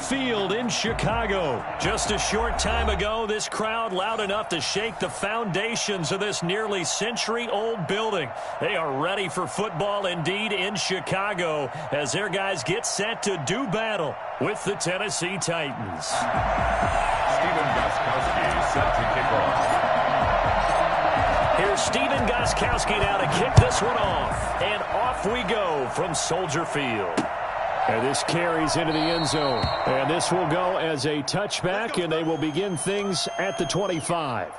Field in Chicago. Just a short time ago, this crowd loud enough to shake the foundations of this nearly century-old building. They are ready for football indeed in Chicago as their guys get set to do battle with the Tennessee Titans. Stephen Gostkowski set to kick off. Here's Stephen Gostkowski now to kick this one off. And off we go from Soldier Field. And this carries into the end zone. And this will go as a touchback, and they will begin things at the 25.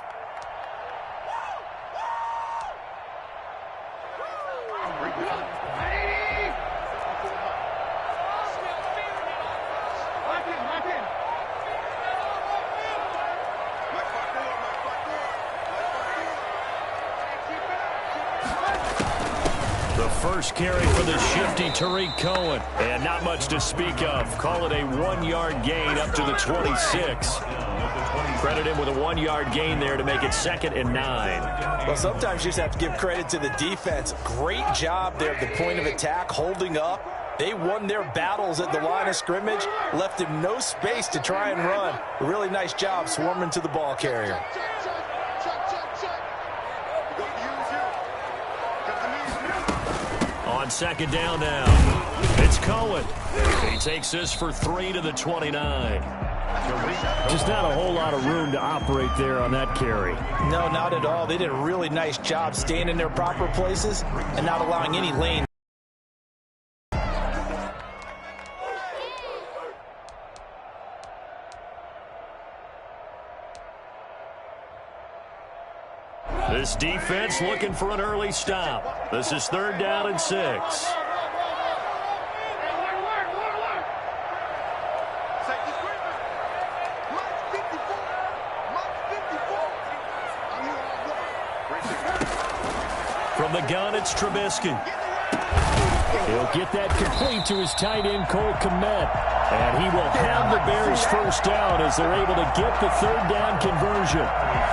First carry for the shifty Tariq Cohen. And not much to speak of. Call it a 1-yard gain up to the 26. Credit him with a 1-yard gain there to make it 2nd and 9. Well, sometimes you just have to give credit to the defense. Great job there at the point of attack, holding up. They won their battles at the line of scrimmage, left him no space to try and run. A really nice job swarming to the ball carrier. On 2nd down now, it's Cohen. He takes this for 3 to the 29. Just not a whole lot of room to operate there on that carry. No, not at all. They did a really nice job staying in their proper places and not allowing any lane. This defense looking for an early stop. This is 3rd down and 6. From the gun, it's Trubisky. He'll get that complete to his tight end, Cole Kmet. And he will have the Bears first down as they're able to get the 3rd down conversion.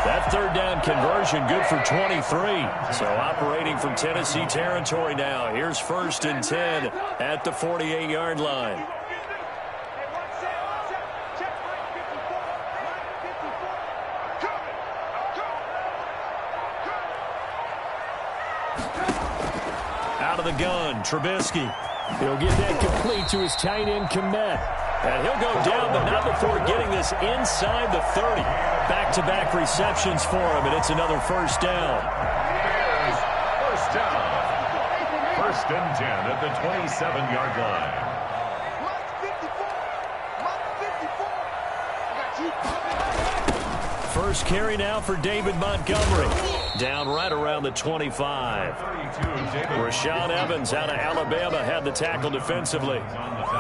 That 3rd down conversion good for 23. So operating from Tennessee territory now. Here's 1st and 10 at the 48-yard line. Out of the gun, Trubisky. He'll get that complete to his tight end, Kmet. And he'll go down, but not before getting this inside the 30. Back-to-back receptions for him, and it's another first down. Bears, first down. 1st and 10 at the 27-yard line. First carry now for David Montgomery. Down right around the 25. Rashaan Evans out of Alabama had the tackle defensively.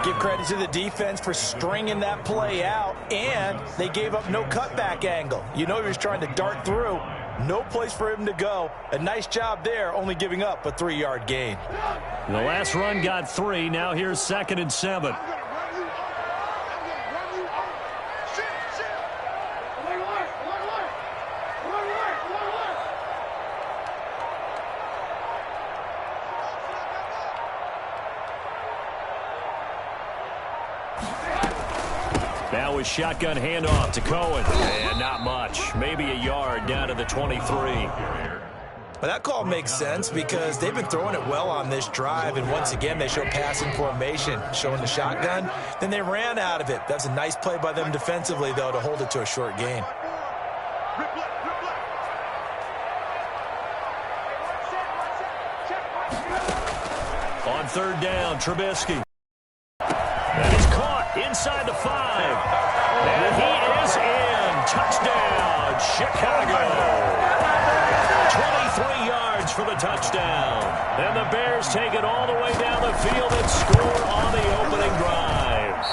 Give credit to the defense for stringing that play out, and they gave up no cutback angle. You know he was trying to dart through. No place for him to go. A nice job there, only giving up a 3-yard gain. The last run got 3. Now here's 2nd and 7. Now a shotgun handoff to Cohen. And not much. Maybe a yard down to the 23. But that call makes sense because they've been throwing it well on this drive, and once again they show passing formation, showing the shotgun. Then they ran out of it. That's a nice play by them defensively, though, to hold it to a short gain. On 3rd down, Trubisky. And he's caught inside the 5. And he is in. Touchdown, Chicago. 23 yards for the touchdown. And the Bears take it all the way down the field and score on the opening drive.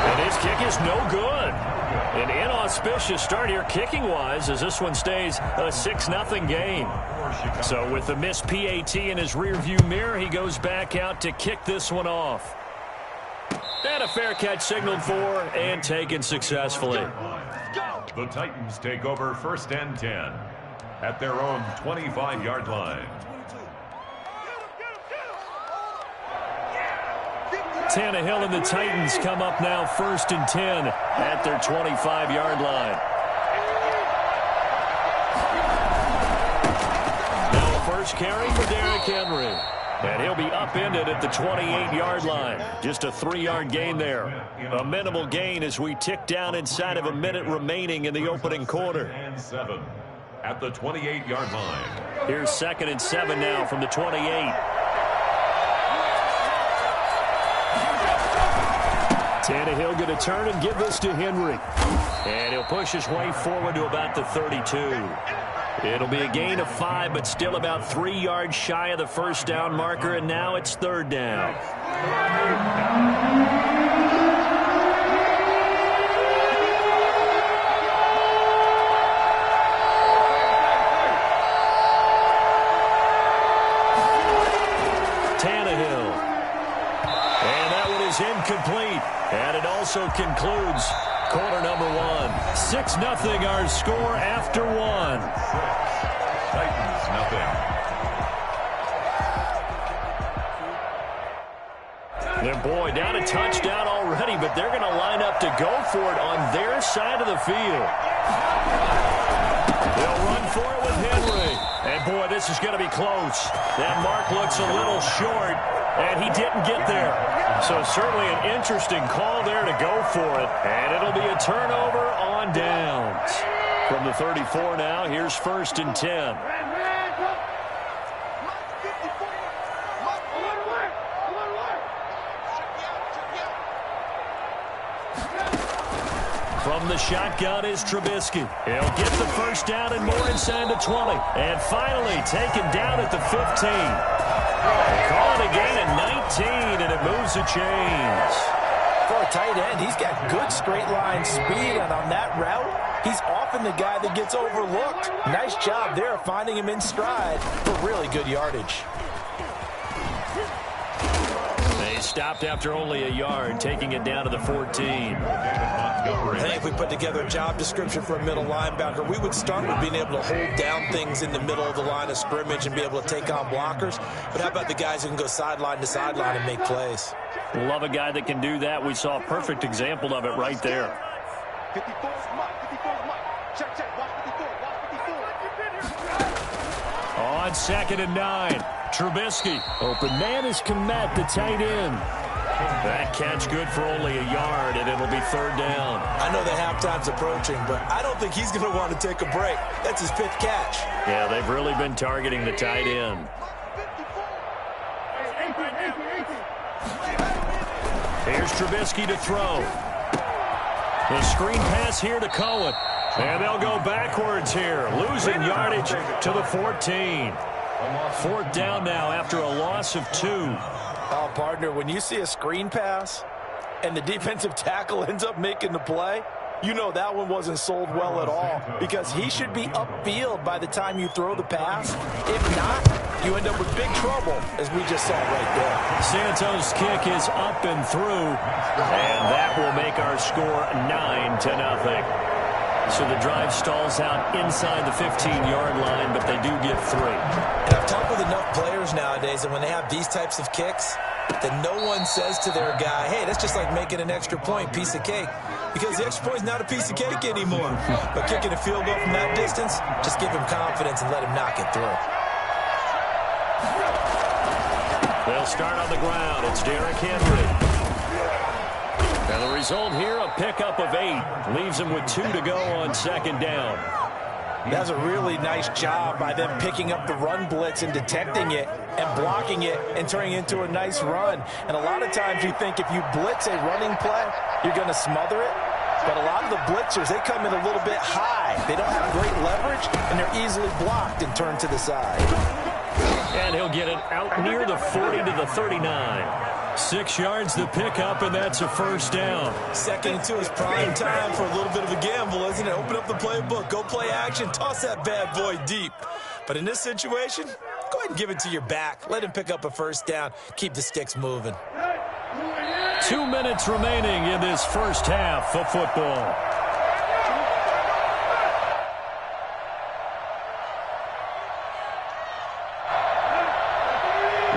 And his kick is no good. An inauspicious start here kicking-wise as this one stays a 6-0 game. So with the missed PAT in his rearview mirror, he goes back out to kick this one off. And a fair catch signaled for and taken successfully. The Titans take over 1st and 10 at their own 25-yard line. Tannehill and the Titans come up now 1st and 10 at their 25-yard line. Now a first carry for Derrick Henry. And he'll be upended at the 28-yard line. Just a 3-yard gain there. A minimal gain as we tick down inside of a minute remaining in the opening quarter. And 7 at the 28-yard line. Here's 2nd and 7 now from the 28. Tannehill going to turn and give this to Henry. And he'll push his way forward to about the 32. It'll be a gain of 5, but still about 3 yards shy of the first down marker, and now it's 3rd down. Tannehill. And that one is incomplete. And it also concludes quarter number 1. 6-0 our score after 1. Titans nothing. And boy, down a touchdown already, but they're going to line up to go for it on their side of the field. They'll run for it with Henry. And boy, this is going to be close. That mark looks a little short, and he didn't get there. So certainly an interesting call there to go for it. And it'll be a turnover on downs. From the 34 now, here's 1st and 10. From the shotgun is Trubisky. He'll get the first down and more inside the 20. And finally taken down at the 15. Call it a gain of 19, and it moves the chains. For a tight end, he's got good straight line speed, and on that route, he's often the guy that gets overlooked. Nice job there of finding him in stride for really good yardage. They stopped after only a yard, taking it down to the 14. I think if we put together a job description for a middle linebacker, we would start with being able to hold down things in the middle of the line of scrimmage and be able to take on blockers. But how about the guys who can go sideline to sideline and make plays? Love a guy that can do that. We saw a perfect example of it right there. On 2nd and 9, Trubisky. Open man is Kmet, the tight end. That catch good for only a yard, and it'll be 3rd down. I know that halftime's approaching, but I don't think he's going to want to take a break. That's his 5th catch. Yeah, they've really been targeting the tight end. Here's Trubisky to throw. The screen pass here to Cohen. And they'll go backwards here, losing yardage to the 14. 4th down now after a loss of 2. Oh, partner, when you see a screen pass and the defensive tackle ends up making the play, you know that one wasn't sold well at all, because he should be upfield by the time you throw the pass. If not, you end up with big trouble, as we just saw right there. Santos' kick is up and through, and that will make our score 9-0. So the drive stalls out inside the 15-yard line, but they do get 3. And I've talked with enough players nowadays, and when they have these types of kicks, that no one says to their guy, hey, that's just like making an extra point, piece of cake. Because the extra point is not a piece of cake anymore. But kicking a field goal from that distance, just give him confidence and let him knock it through. They'll start on the ground. It's Derrick Henry. And the result here, a pickup of 8. Leaves him with 2 to go on 2nd down. That's a really nice job by them picking up the run blitz and detecting it and blocking it and turning it into a nice run. And a lot of times you think if you blitz a running play, you're going to smother it. But a lot of the blitzers, they come in a little bit high. They don't have great leverage, and they're easily blocked and turned to the side. And he'll get it out near the 40 to the 39. 6 yards the pickup, and that's a 1st down. 2nd and 2 is prime time for a little bit of a gamble, isn't it? Open up the playbook, go play action, toss that bad boy deep. But in this situation, go ahead and give it to your back. Let him pick up a 1st down. Keep the sticks moving. 2 minutes remaining in this first half of football.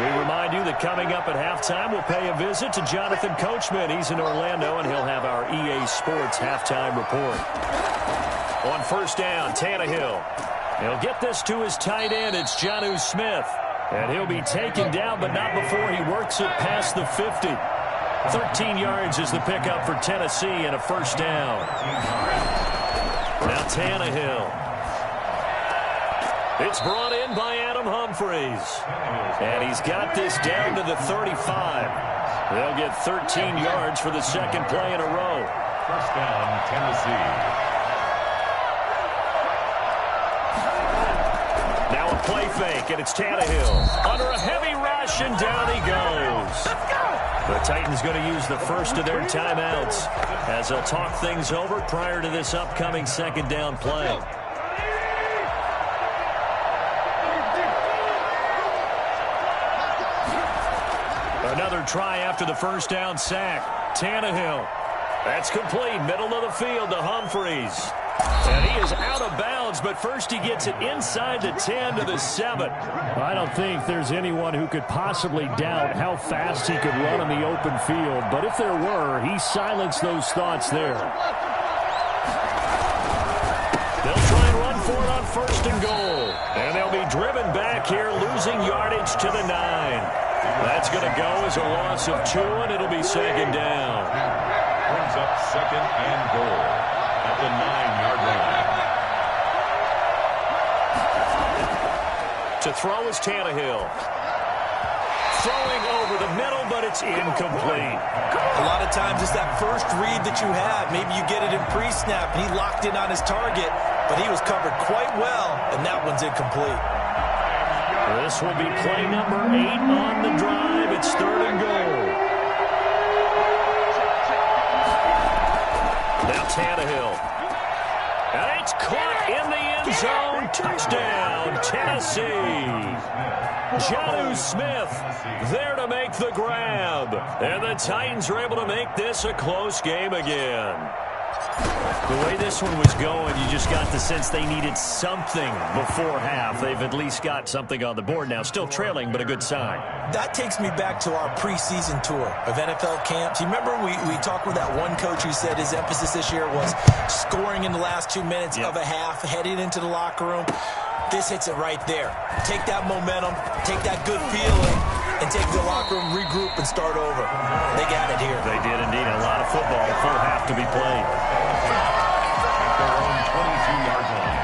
We remind you that coming up at halftime, we'll pay a visit to Jonathan Coachman. He's in Orlando, and he'll have our EA Sports halftime report. On first down, Tannehill. He'll get this to his tight end. It's Jonnu Smith. And he'll be taken down, but not before he works it past the 50. 13 yards is the pickup for Tennessee and a first down. Now Tannehill. It's brought in by Adam Humphries. And he's got this down to the 35. They'll get 13 yards for the second play in a row. First down, Tennessee. Now a play fake, and it's Tannehill. Under a heavy rush, and down he goes. The Titans going to use the first of their timeouts as they'll talk things over prior to this upcoming second down play. Another try after the first down sack. Tannehill. That's complete. Middle of the field to Humphries. And he is out of bounds, but first he gets it inside the 10 to the 7. I don't think there's anyone who could possibly doubt how fast he could run on the open field. But if there were, he silenced those thoughts there. They'll try and run for it on first and goal. And they'll be driven back here, losing yardage to the 9. That's going to go as a loss of 2, and it'll be second down. Brings up second and goal at the 9-yard line. To throw is Tannehill. Throwing over the middle, but it's incomplete. A lot of times it's that first read that you have. Maybe you get it in pre-snap, and he locked in on his target, but he was covered quite well, and that one's incomplete. This will be play number 8 on the drive. It's third and goal. Now Tannehill. And it's caught in the end zone. Touchdown, Tennessee. Jonnu Smith there to make the grab. And the Titans are able to make this a close game again. The way this one was going, you just got the sense they needed something before half. They've at least got something on the board now. Still trailing, but a good sign. That takes me back to our preseason tour of NFL camps. You remember we talked with that one coach who said his emphasis this year was scoring in the last 2 minutes of a half, heading into the locker room. This hits it right there. Take that momentum, take that good feeling, and take the locker room, regroup, and start over. They got it here. They did indeed. A lot of football, full half to be played. Their own 22-yard line.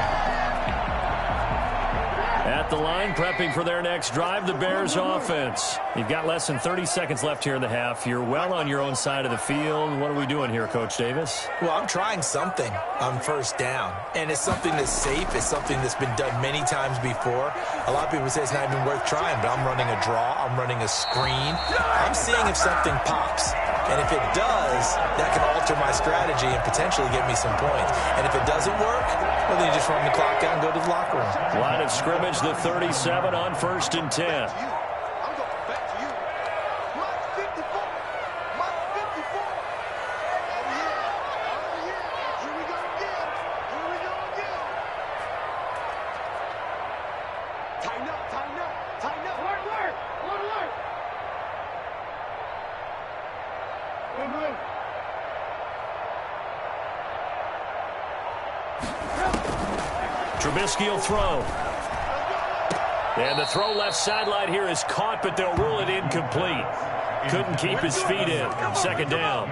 At the line, prepping for their next drive, the Bears offense. You've got less than 30 seconds left here in the half. You're well on your own side of the field. What are we doing here, Coach Davis? Well, I'm trying something on first down, and it's something that's safe. It's something that's been done many times before. A lot of people say it's not even worth trying, but I'm running a draw. I'm running a screen. I'm seeing if something pops. And if it does, that can alter my strategy and potentially get me some points. And if it doesn't work, well, then you just run the clock out and go to the locker room. Line of scrimmage, the 37 on first and 10. Trubisky will throw. And the throw left sideline here is caught, but they'll rule it incomplete. Couldn't keep his feet in. Second down.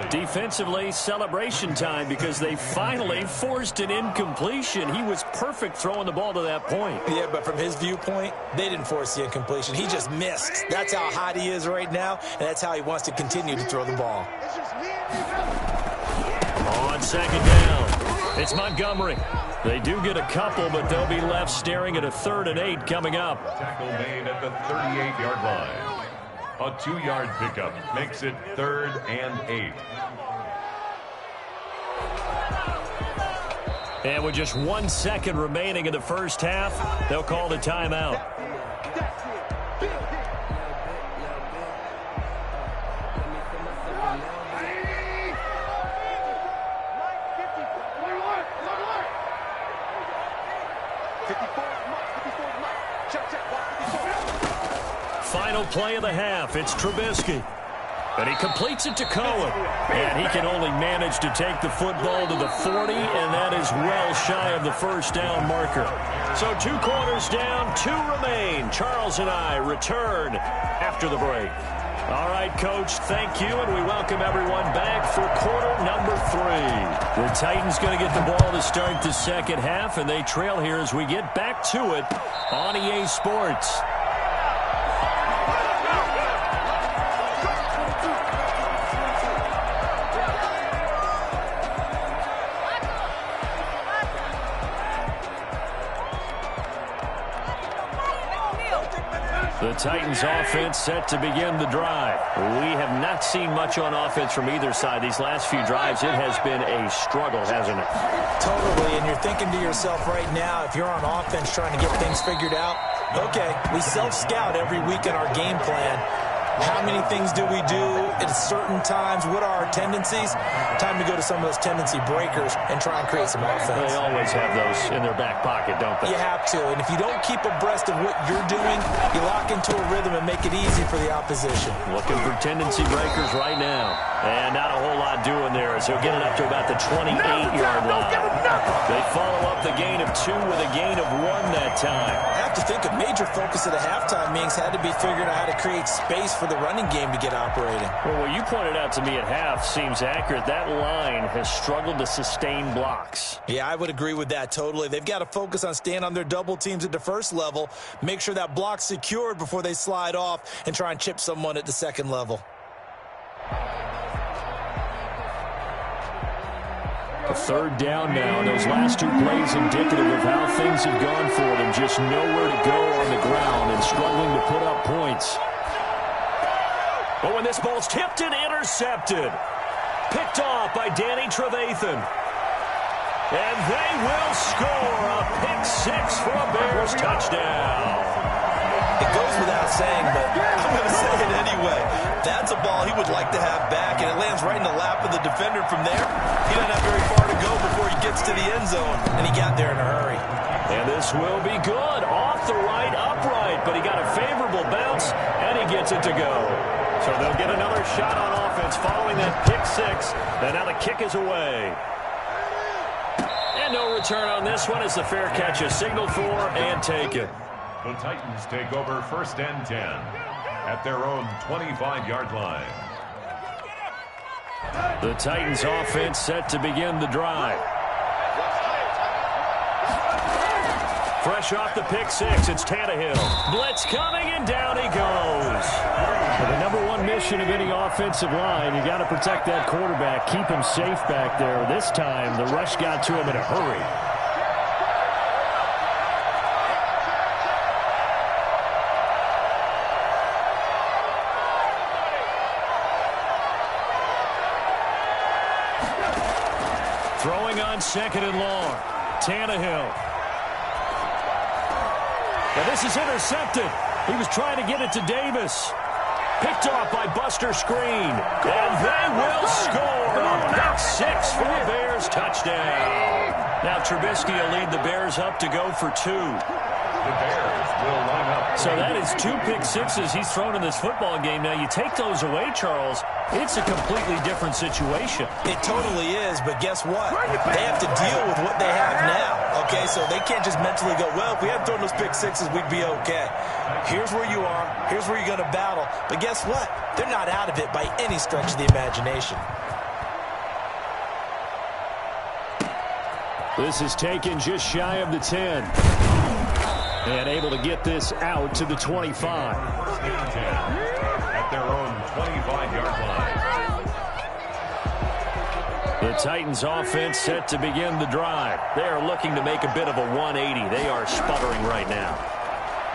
Defensively, celebration time because they finally forced an incompletion. He was perfect throwing the ball to that point. Yeah, but from his viewpoint, they didn't force the incompletion. He just missed. That's how hot he is right now, and that's how he wants to continue to throw the ball. On second down, it's Montgomery. They do get a couple, but they'll be left staring at a 3rd and 8 coming up. Tackle made at the 38-yard line. A 2-yard pickup makes it 3rd and 8. And with just 1 second remaining in the first half, they'll call the timeout. Final final play of the half. It's Trubisky. And he completes it to Cohen. And he can only manage to take the football to the 40, and that is well shy of the first down marker. So 2 quarters down, 2 remain. Charles and I return after the break. All right, Coach, thank you, and we welcome everyone back for quarter number 3. The Titans going to get the ball to start the second half, and they trail here as we get back to it on EA Sports. The Titans offense set to begin the drive. We have not seen much on offense from either side. These last few drives, it has been a struggle, hasn't it? Totally, and you're thinking to yourself right now, if you're on offense trying to get things figured out, okay, we self-scout every week in our game plan. How many things do we do at certain times? What are our tendencies? Time to go to some of those tendency breakers and try and create some offense. They always have those in their back pocket, don't they? You have to, and if you don't keep abreast of what you're doing, you lock into a rhythm and make it easy for the opposition. Looking for tendency breakers right now. And not a whole lot doing there as he'll get it up to about the 28-yard line. They follow up the gain of 2 with a gain of 1 that time. I have to think a major focus of the halftime meetings had to be figuring out how to create space for the running game to get operating. Well, what you pointed out to me at half seems accurate. That line has struggled to sustain blocks. Yeah, I would agree with that totally. They've got to focus on staying on their double teams at the first level, make sure that block's secured before they slide off and try and chip someone at the second level. A third down now. Those last 2 plays indicative of how things have gone for them. Just nowhere to go on the ground and struggling to put up points. Oh, and this ball's tipped and intercepted. Picked off by Danny Trevathan. And they will score a pick-6 for a Bears touchdown. It goes without saying, but I'm going to say it anyway. That's a ball he would like to have back, and it lands right in the lap of the defender from there. He doesn't have very far to go before he gets to the end zone, and he got there in a hurry. And this will be good. Off the right, upright, but he got a favorable bounce, and he gets it to go. So they'll get another shot on offense following that pick-6, and now the kick is away. And no return on this one as the fair catch is signaled for and taken. The Titans take over 1st and 10 at their own 25-yard line. The Titans offense set to begin the drive. Fresh off the pick-6, it's Tannehill. Blitz coming, and down he goes. Well, the number 1 mission of any offensive line, you got to protect that quarterback, keep him safe back there. This time, the rush got to him in a hurry. Throwing on 2nd and long. Tannehill. And this is intercepted. He was trying to get it to Davis. Picked off by Buster Screen. And they will score a pick-6 for a Bears touchdown. Now Trubisky will lead the Bears up to go for 2. The Bears will line up. So that is 2 pick-6s he's thrown in this football game. Now you take those away, Charles, it's a completely different situation. It totally is, but guess what? They have to deal with what they have now, okay? So they can't just mentally go, well, if we hadn't thrown those pick-6s, we'd be okay. Here's where you are. Here's where you're going to battle. But guess what? They're not out of it by any stretch of the imagination. This is taken just shy of the 10. And able to get this out to the 25. 1st and 10 at their own 25-yard line. The Titans offense set to begin the drive. They are looking to make a bit of a 180. They are sputtering right now.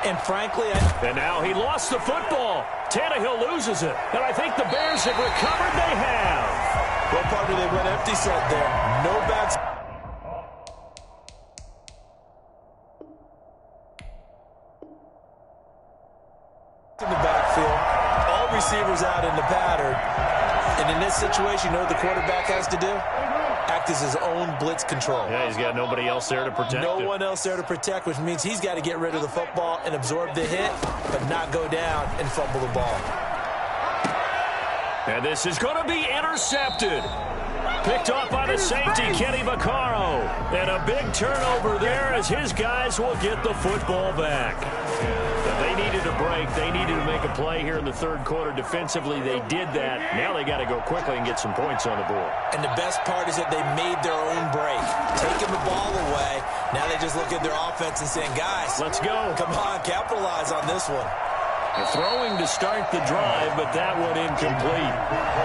And frankly, And now he lost the football. Tannehill loses it. And I think the Bears have recovered. They have. well, partner, they went empty set there. No backs. In the backfield, all receivers out in the pattern, and in this situation, you know what the quarterback has to do? Act act as his own blitz control. Yeah, he's got nobody else there to protect him. No one else there to protect, which means he's got to get rid of the football and absorb the hit, but not go down and fumble the ball. And this is going to be intercepted. Picked off by the safety, Kenny Vaccaro. And a big turnover there as his guys will get the football back. If they needed a break, they needed to make a play here in the third quarter. Defensively, they did that. Now they got to go quickly and get some points on the board. And the best part is that they made their own break. Taking the ball away, now they just look at their offense and saying, guys, let's go. Come on, capitalize on this one. Throwing to start the drive, but that one incomplete.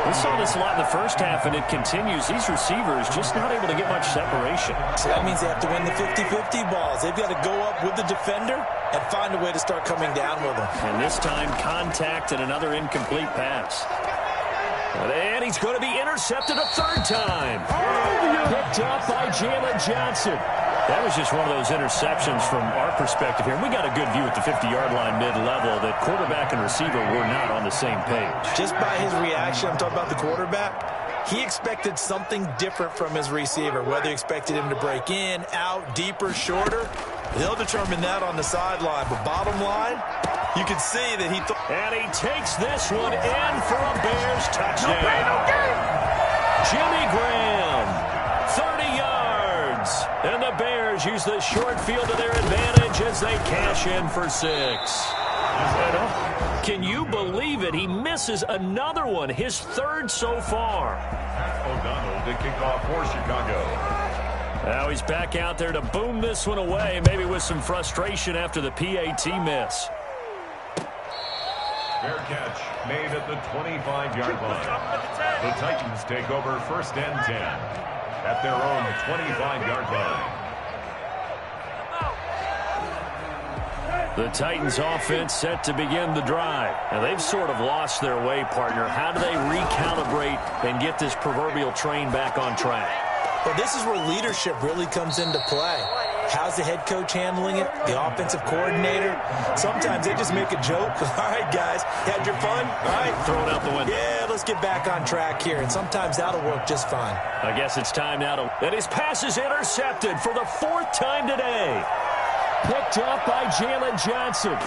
We saw this a lot in the first half, and it continues. These receivers just not able to get much separation. So that means they have to win the 50-50 balls. They've got to go up with the defender and find a way to start coming down with them. And this time, contact and another incomplete pass. And he's going to be intercepted a third time. Picked up by Jalen Johnson. That was just one of those interceptions from our perspective here. We got a good view at the 50-yard line mid-level that quarterback and receiver were not on the same page. Just by his reaction, I'm talking about the quarterback, he expected something different from his receiver, whether he expected him to break in, out, deeper, shorter. They'll determine that on the sideline. But bottom line, you can see that he thought. And he takes this one in for a Bears touchdown. Jimmy Graham, 30 yards. And the Bears use the short field to their advantage as they cash in for 6. Can you believe it? He misses another one, his third so far. O'Donnell to kick off for Chicago. Now he's back out there to boom this one away, maybe with some frustration after the PAT miss. Fair catch made at the 25-yard line. The Titans take over first and 10 at their own 25-yard line. The Titans offense set to begin the drive. Now they've sort of lost their way, partner. How do they recalibrate and get this proverbial train back on track? Well, this is where leadership really comes into play. How's the head coach handling it? The offensive coordinator? Sometimes they just make a joke. All right, guys, had your fun? All right. Throw it out the window. Yeah, let's get back on track here. And sometimes that'll work just fine. I guess it's time now to... And his pass is intercepted for the 4th time today. Picked up by Jalen Johnson.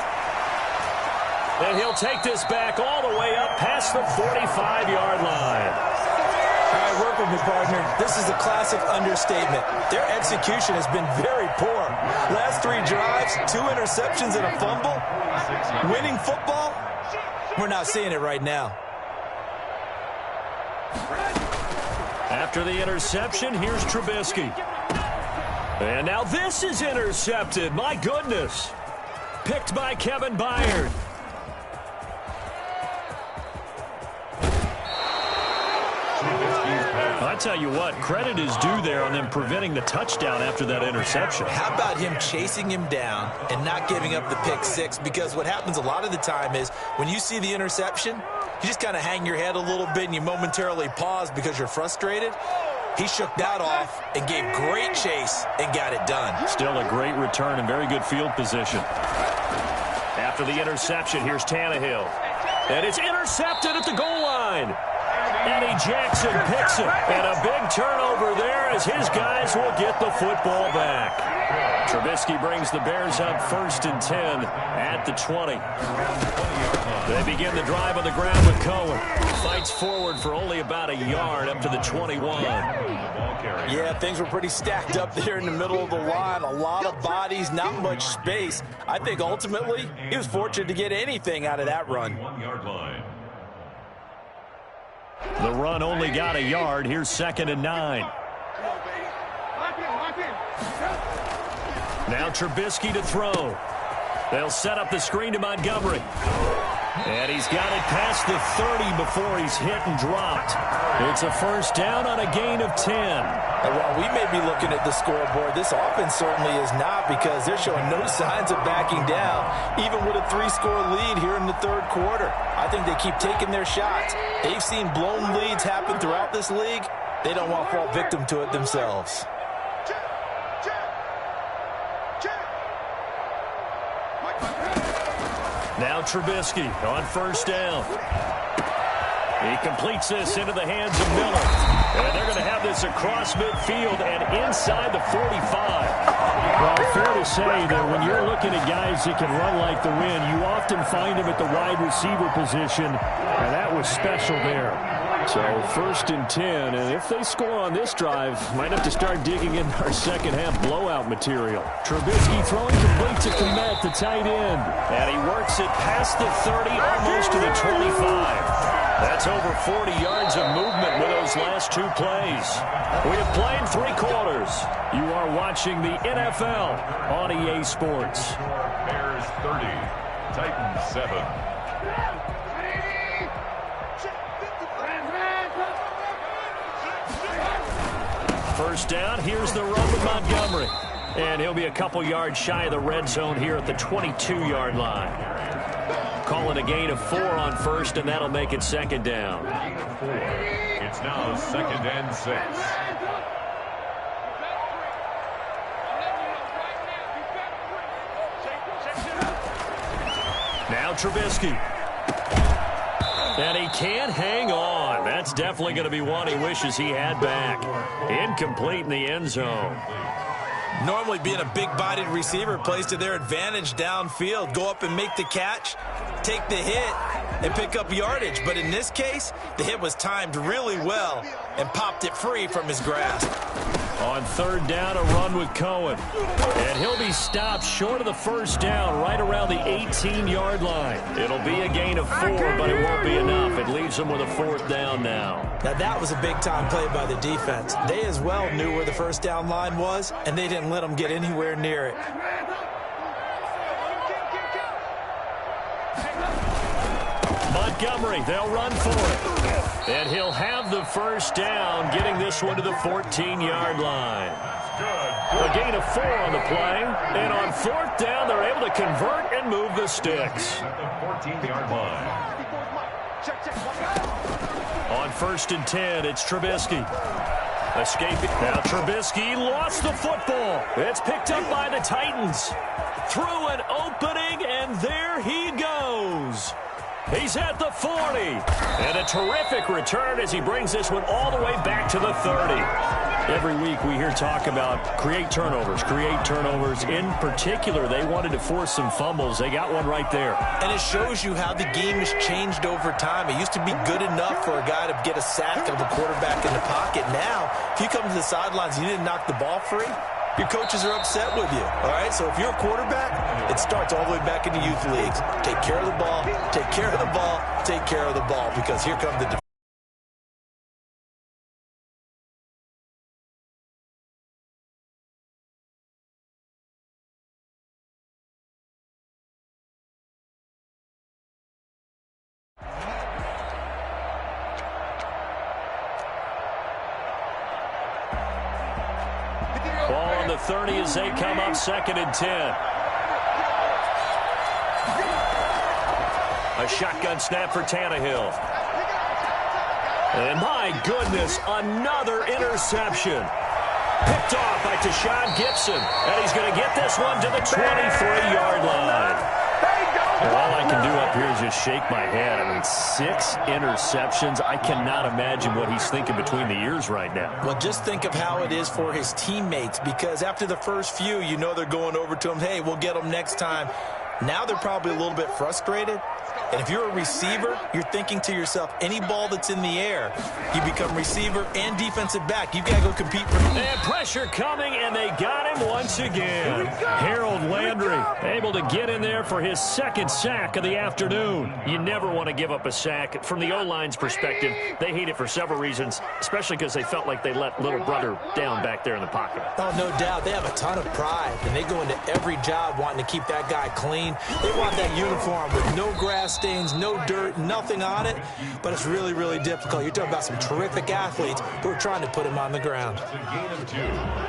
And he'll take this back all the way up past the 45-yard line. All right, work with me, partner. This is a classic understatement. Their execution has been very poor. Last 3 drives, 2 interceptions and a fumble. Winning football, we're not seeing it right now. After the interception, here's Trubisky. And now this is intercepted. My goodness. Picked by Kevin Byard. I tell you what, credit is due there on them preventing the touchdown after that interception. How about him chasing him down and not giving up the pick 6? Because what happens a lot of the time is when you see the interception, you just kind of hang your head a little bit and you momentarily pause because you're frustrated. He shook that off and gave great chase and got it done. Still a great return and very good field position. After the interception, here's Tannehill. And it's intercepted at the goal line. Eddie Jackson picks it. And a big turnover there as his guys will get the football back. Trubisky brings the Bears up 1st and 10 at the 20. They begin the drive on the ground with Cohen. Fights forward for only about a yard up to the 21. Yeah, things were pretty stacked up there in the middle of the line. A lot of bodies, not much space. I think ultimately he was fortunate to get anything out of that run. 1-yard line. The run only got a yard. Here's 2nd and 9. Now Trubisky to throw. They'll set up the screen to Montgomery. And he's got it past the 30 before he's hit and dropped. It's a 1st down on a gain of 10. And while we may be looking at the scoreboard, this offense certainly is not, because they're showing no signs of backing down, even with a 3-score lead here in the 3rd quarter. I think they keep taking their shots. They've seen blown leads happen throughout this league. They don't want to fall victim to it themselves. Now Trubisky on 1st down. He completes this into the hands of Miller. And they're going to have this across midfield and inside the 45. Well, fair to say that when you're looking at guys that can run like the wind, you often find them at the wide receiver position, and that was special there. So 1st and 10, and if they score on this drive, might have to start digging in our second half blowout material. Trubisky throwing complete to Kmet, the tight end. And he works it past the 30, almost to the 25. That's over 40 yards of movement with those last 2 plays. We have played 3 quarters. You are watching the NFL on EA Sports. Bears 30, Titans 7. First down, here's the run with Montgomery. And he'll be a couple yards shy of the red zone here at the 22-yard line. Calling a gain of 4 on first, and that'll make it 2nd down. 4. It's now 2nd and 6. Now Trubisky. And he can't hang on. That's definitely going to be one he wishes he had back. Incomplete in the end zone. Normally being a big-bodied receiver plays to their advantage downfield. Go up and make the catch, take the hit, and pick up yardage. But in this case, the hit was timed really well and popped it free from his grasp. On 3rd down, a run with Cohen. And he'll be stopped short of the first down right around the 18-yard line. It'll be a gain of 4, but it won't be enough. It leaves them with a 4th down now. Now, that was a big-time play by the defense. They as well knew where the first down line was, and they didn't let them get anywhere near it. Montgomery, they'll run for it. And he'll have the first down, getting this one to the 14-yard line. A gain of 4 on the play. And on 4th down, they're able to convert and move the sticks. At the 14-yard line. On 1st and 10, it's Trubisky. Escaping. Now Trubisky lost the football. It's picked up by the Titans. Through an opening, and there he goes. He's at the 40. And a terrific return as he brings this one all the way back to the 30. Every week we hear talk about create turnovers. In particular, they wanted to force some fumbles. They got one right there. And it shows you how the game has changed over time. It used to be good enough for a guy to get a sack of a quarterback in the pocket. Now, if you come to the sidelines and you didn't knock the ball free, your coaches are upset with you, all right? So if you're a quarterback, it starts all the way back in the youth leagues. Take care of the ball, take care of the ball, take care of the ball, because here come the defense. Ball on the 30 as they come up 2nd and 10. A shotgun snap for Tannehill. And my goodness, another interception. Picked off by Tashawn Gibson. And he's going to get this one to the 23-yard line. Well, all I can do up here is just shake my head. I mean, 6 interceptions. I cannot imagine what he's thinking between the ears right now. Well, just think of how it is for his teammates, because after the first few, you know they're going over to him, hey, we'll get them next time. Now they're probably a little bit frustrated. And if you're a receiver, you're thinking to yourself, any ball that's in the air, you become receiver and defensive back. You've got to go compete for them. And pressure coming, and they got him once again. Harold Landry able to get in there for his 2nd sack of the afternoon. You never want to give up a sack. From the O-line's perspective, they hate it for several reasons, especially because they felt like they let little brother down back there in the pocket. Oh, no doubt. They have a ton of pride, and they go into every job wanting to keep that guy clean. They want that uniform with no grass stains, no dirt, nothing on it, but it's really, really difficult. You're talking about some terrific athletes who are trying to put him on the ground.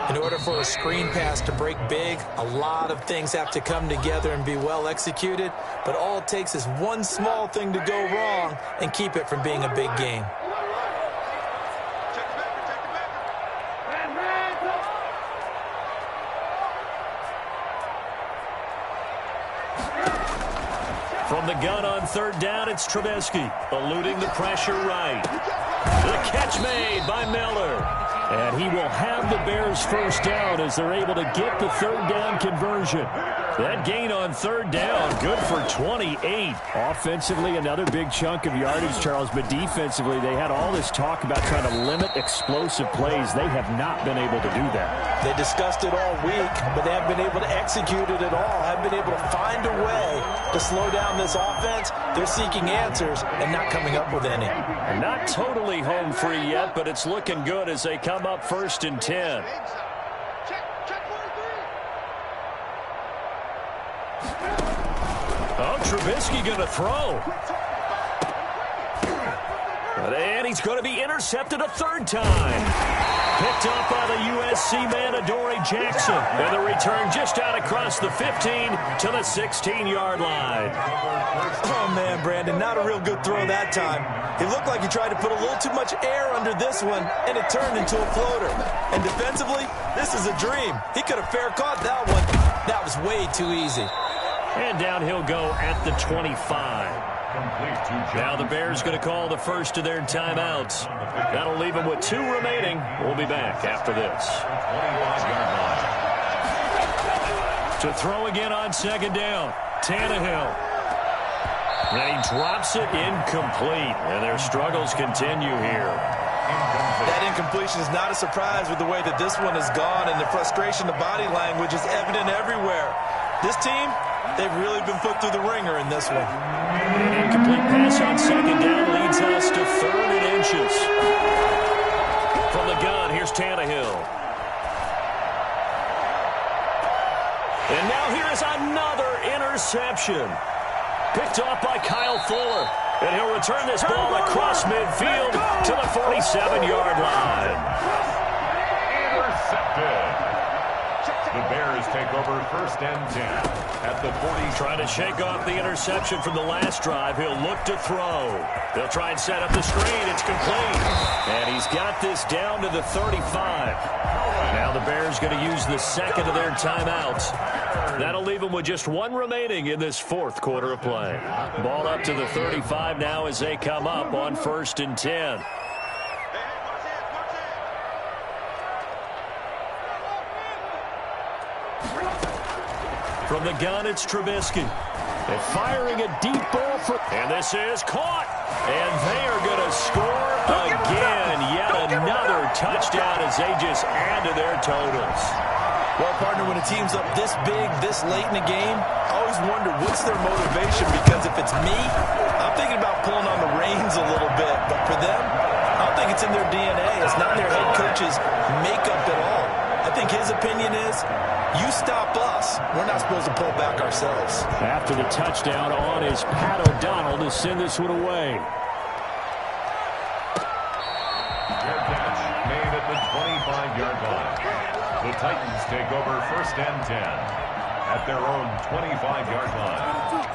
In order for a screen pass to break big, a lot of things have to come together and be well executed, but all it takes is one small thing to go wrong and keep it from being a big game. From the gun on 3rd down, it's Trubisky, eluding the pressure right. The catch made by Miller. And he will have the Bears first down as they're able to get the third down conversion. That gain on third down, good for 28. Offensively, another big chunk of yardage, Charles, but defensively, they had all this talk about trying to limit explosive plays. They have not been able to do that. They discussed it all week, but they haven't been able to execute it at all. Haven't been able to find a way to slow down this offense. They're seeking answers and not coming up with any. Not totally home free yet, but it's looking good as they come up 1st and 10. Oh, Trubisky going to throw. And he's going to be intercepted a third time. Picked up by the USC man, Adoree Jackson. And the return just out across the 15 to the 16-yard line. Oh, man, Brandon, not a real good throw that time. It looked like he tried to put a little too much air under this one, and it turned into a floater. And defensively, this is a dream. He could have fair caught that one. That was way too easy. And down he'll go at the 25. Now the Bears going to call the first of their timeouts. That'll leave them with 2 remaining. We'll be back after this. To throw again on 2nd down. Tannehill. And he drops it incomplete. And their struggles continue here. That incompletion is not a surprise with the way that this one has gone, and the frustration, the body language is evident everywhere. This team, they've really been put through the ringer in this one. An incomplete pass on 2nd down leads us to 3rd and inches. From the gun, here's Tannehill. And now here is another interception. Picked off by Kyle Fuller. And he'll return this ball across midfield to the 47-yard line. Intercepted. The Bears take over 1st and 10 at the 40. Trying to shake off the interception from the last drive. He'll look to throw. They'll try and set up the screen. It's complete. And he's got this down to the 35. Now the Bears going to use the 2nd of their timeouts. That'll leave them with just 1 remaining in this 4th quarter of play. Ball up to the 35 now as they come up on 1st and 10. From the gun, it's Trubisky. They're firing a deep ball for... And this is caught. And they are going to score again. Yet another touchdown as they just add to their totals. Well, partner, when a team's up this big, this late in the game, I always wonder what's their motivation, because if it's me, I'm thinking about pulling on the reins a little bit. But for them, I don't think it's in their DNA. It's not in their head coach's makeup at all. I think his opinion is, you stop us, we're not supposed to pull back ourselves. After the touchdown on is Pat O'Donnell to send this one away. Fair catch made at the 25-yard line. The Titans take over 1st and 10 at their own 25-yard line.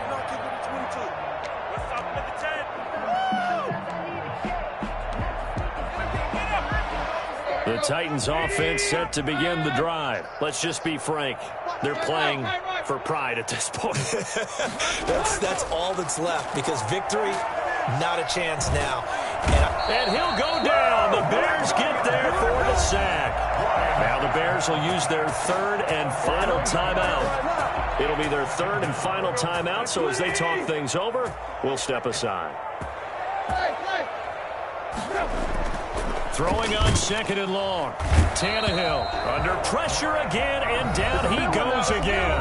The Titans offense set to begin the drive. Let's just be frank. They're playing for pride at this point. That's all that's left, because victory, not a chance now. And he'll go down. The Bears get there for the sack. Now the Bears will use their 3rd and final timeout. It'll be their 3rd and final timeout, so as they talk things over, we'll step aside. Throwing on 2nd and long. Tannehill under pressure again, and down he goes again.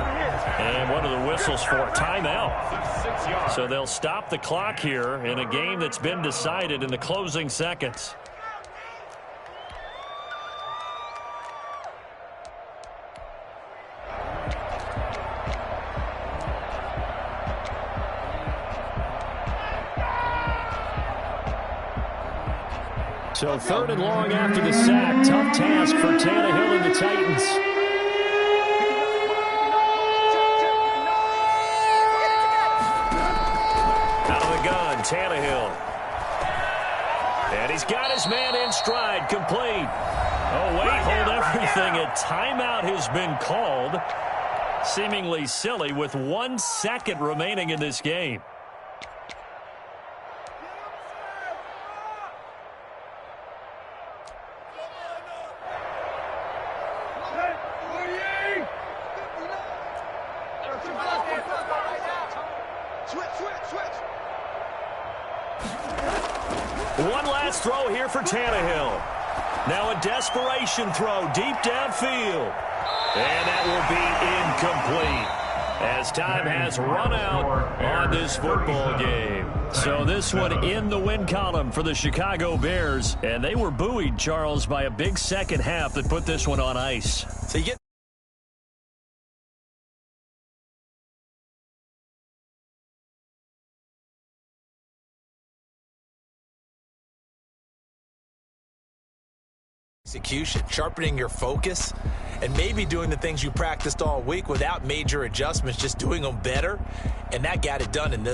And one of the whistles for a timeout. So they'll stop the clock here in a game that's been decided in the closing seconds. So 3rd and long after the sack. Tough task for Tannehill and the Titans. Out of the gun, Tannehill. And he's got his man in stride, complete. Oh, wait, hold everything. A timeout has been called. Seemingly silly with 1 second remaining in this game. last throw here for Tannehill. Now a desperation throw deep downfield. And that will be incomplete, as time has run out on this football game. So this one in the win column for the Chicago Bears. And they were buoyed, Charles, by a big second half that put this one on ice. So you get execution, sharpening your focus, and maybe doing the things you practiced all week without major adjustments, just doing them better. And that got it done in this